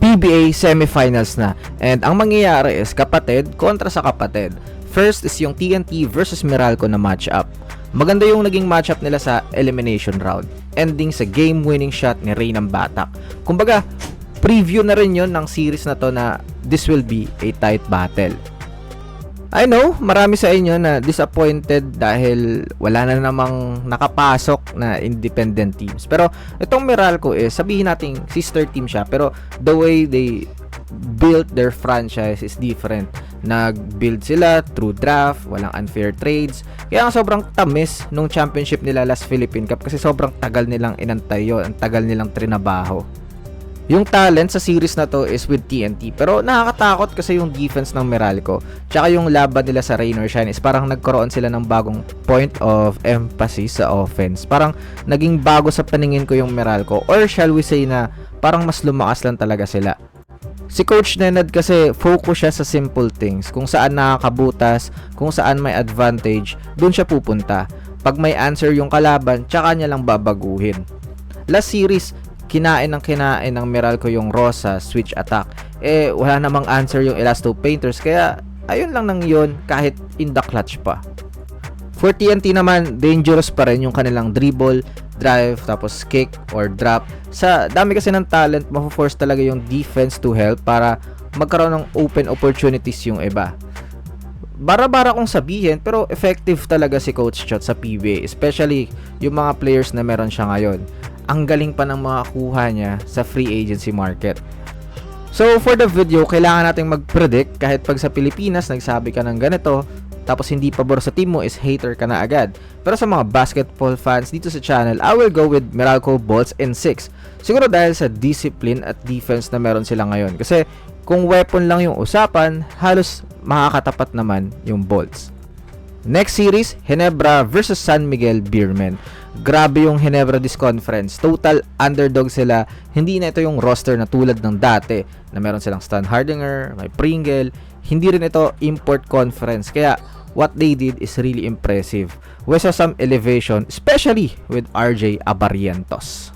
PBA semifinals na. And ang mangyayari is kapatid kontra sa kapatid. First is yung TNT versus Meralco na matchup. Maganda yung naging matchup nila sa elimination round, ending sa game-winning shot ni Reynam Batak. Kumbaga, preview na rin yun ng series na to na this will be a tight battle. I know, marami sa inyo na disappointed dahil wala na namang nakapasok na independent teams. Pero itong Meralco is, sabihin natin sister team siya, pero the way they built their franchise is different. Nag-build sila through draft, walang unfair trades. Kaya sobrang tamis nung championship nila last Philippine Cup kasi sobrang tagal nilang inantay yun, ang tagal nilang trinabaho. Yung talent sa series na to is with TNT, pero nakakatakot kasi yung defense ng Meralco. Tsaka yung laban nila sa Rain or Shine is parang nagkaroon sila ng bagong point of emphasis sa offense. Parang naging bago sa paningin ko yung Meralco, or shall we say na parang mas lumakas lang talaga sila. Si Coach Nenad kasi focus siya sa simple things. Kung saan nakakabutas, kung saan may advantage, dun siya pupunta. Pag may answer yung kalaban, tsaka niya lang babaguhin. Last series, kinain ng Meralco yung Rosa switch attack. Wala namang answer yung Elasto Painters, kaya ayun lang nang yun kahit in the clutch pa. For TNT naman, dangerous pa rin yung kanilang dribble, drive, tapos kick or drop. Sa dami kasi ng talent, mapo-force talaga yung defense to help para magkaroon ng open opportunities yung iba. Bara-bara kong sabihin, pero effective talaga si Coach Chot sa PBA, especially yung mga players na meron siya ngayon. Ang galing pa ng mga kuha niya sa free agency market. So for the video, kailangan nating mag-predict kahit pag sa Pilipinas nagsabi ka ng ganito, tapos hindi pabor sa team mo is hater ka na agad. Pero sa mga basketball fans dito sa channel, I will go with Meralco Bolts in 6. Siguro dahil sa discipline at defense na meron sila ngayon. Kasi kung weapon lang yung usapan, halos makakatapat naman yung Bolts. Next series, Ginebra versus San Miguel Beermen. Grabe yung Ginebra this conference. Total underdog sila. Hindi na ito yung roster na tulad ng dati na meron silang Stan Hardinger, may Pringle. Hindi rin ito import conference. Kaya what they did is really impressive. We saw some elevation, especially with RJ Abarrientos.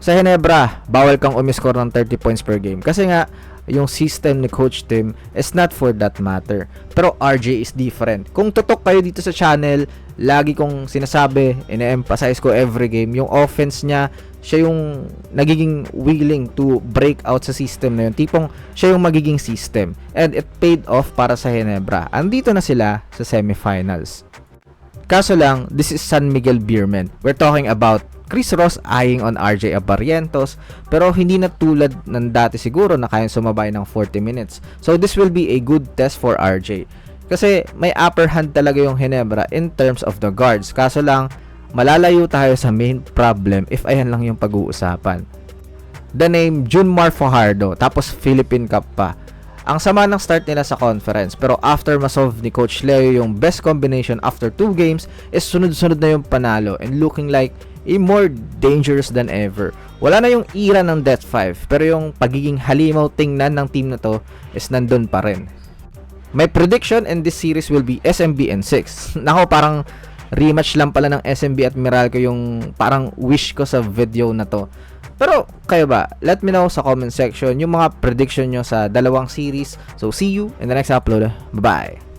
Sa Ginebra, bawal kang umiscore ng 30 points per game. Kasi nga, yung system ni Coach Tim is not for that matter. Pero RJ is different. Kung tutok kayo dito sa channel, lagi kong sinasabi, ine-emphasize ko every game, yung offense niya, siya yung nagiging willing to break out sa system na yun. Tipong siya yung magiging system. And it paid off para sa Ginebra. Andito na sila sa semifinals. Kaso lang, this is San Miguel Beermen. We're talking about Chris Ross eyeing on RJ Abarrientos, pero hindi na tulad ng dati siguro na kayang sumabay ng 40 minutes. So this will be a good test for RJ. Kasi may upper hand talaga yung Ginebra in terms of the guards. Kaso lang, malalayo tayo sa main problem if ayan lang yung pag-uusapan. The name Junmar Fajardo, tapos Philippine Cup pa. Ang sama ng start nila sa conference, pero after masolve ni Coach Leo yung best combination after 2 games, is sunod-sunod na yung panalo and looking like more dangerous than ever. Wala na yung era ng Death 5, pero yung pagiging halimaw tingnan ng team na to is nandun pa rin. My prediction in this series will be SMB and 6. Nako, parang rematch lang pala ng SMB at Meralco yung parang wish ko sa video na to. Pero kayo ba? Let me know sa comment section yung mga prediction nyo sa dalawang series. So see you in the next upload. Bye-bye!